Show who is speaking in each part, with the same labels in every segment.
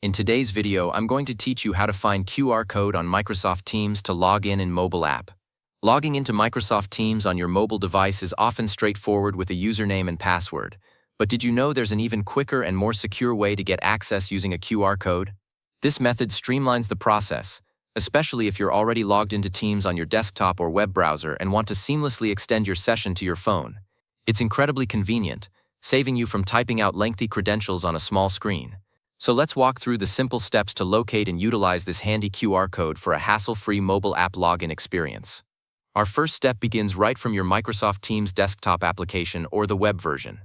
Speaker 1: In today's video, I'm going to teach you how to find QR code on Microsoft Teams to log in mobile app. Logging into Microsoft Teams on your mobile device is often straightforward with a username and password. But did you know there's an even quicker and more secure way to get access using a QR code? This method streamlines the process, especially if you're already logged into Teams on your desktop or web browser and want to seamlessly extend your session to your phone. It's incredibly convenient, saving you from typing out lengthy credentials on a small screen. So let's walk through the simple steps to locate and utilize this handy QR code for a hassle-free mobile app login experience. Our first step begins right from your Microsoft Teams desktop application or the web version.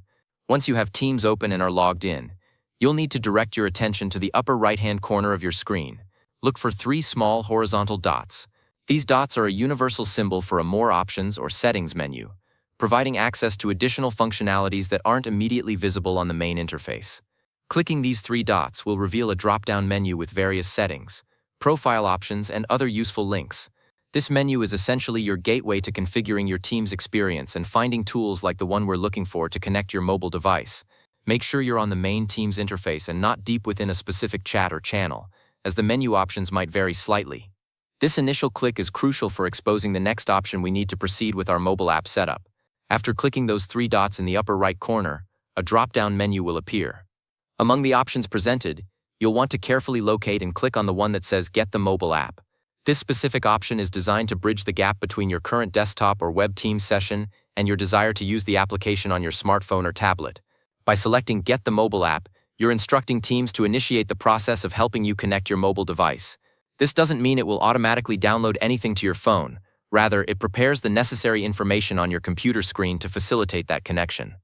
Speaker 1: Once you have Teams open and are logged in, you'll need to direct your attention to the upper right-hand corner of your screen. Look for 3 small horizontal dots. These dots are a universal symbol for a More Options or Settings menu, providing access to additional functionalities that aren't immediately visible on the main interface. Clicking these 3 dots will reveal a drop-down menu with various settings, profile options, and other useful links. This menu is essentially your gateway to configuring your Teams experience and finding tools like the one we're looking for to connect your mobile device. Make sure you're on the main Teams interface and not deep within a specific chat or channel, as the menu options might vary slightly. This initial click is crucial for exposing the next option we need to proceed with our mobile app setup. After clicking those 3 dots in the upper right corner, a drop-down menu will appear. Among the options presented, you'll want to carefully locate and click on the one that says Get the Mobile App. This specific option is designed to bridge the gap between your current desktop or web Teams session and your desire to use the application on your smartphone or tablet. By selecting Get the Mobile App, you're instructing Teams to initiate the process of helping you connect your mobile device. This doesn't mean it will automatically download anything to your phone. Rather, it prepares the necessary information on your computer screen to facilitate that connection.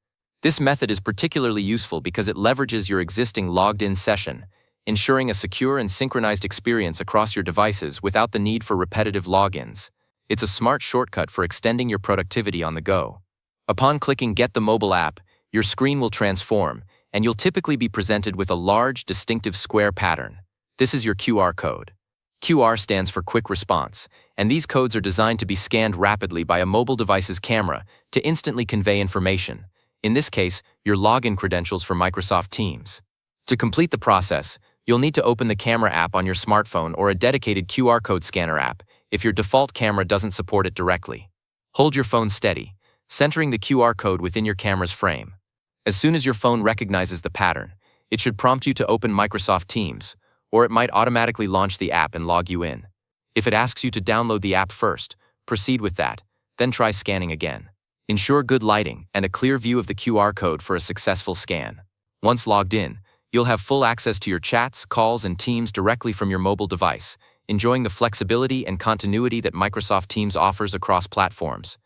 Speaker 1: This method is particularly useful because it leverages your existing logged-in session, ensuring a secure and synchronized experience across your devices without the need for repetitive logins. It's a smart shortcut for extending your productivity on the go. Upon clicking Get the Mobile App, your screen will transform, and you'll typically be presented with a large, distinctive square pattern. This is your QR code. QR stands for Quick Response, and these codes are designed to be scanned rapidly by a mobile device's camera to instantly convey information. In this case, your login credentials for Microsoft Teams. To complete the process, you'll need to open the camera app on your smartphone or a dedicated QR code scanner app if your default camera doesn't support it directly. Hold your phone steady, centering the QR code within your camera's frame. As soon as your phone recognizes the pattern, it should prompt you to open Microsoft Teams, or it might automatically launch the app and log you in. If it asks you to download the app first, proceed with that, then try scanning again. Ensure good lighting and a clear view of the QR code for a successful scan. Once logged in, you'll have full access to your chats, calls, and Teams directly from your mobile device, enjoying the flexibility and continuity that Microsoft Teams offers across platforms.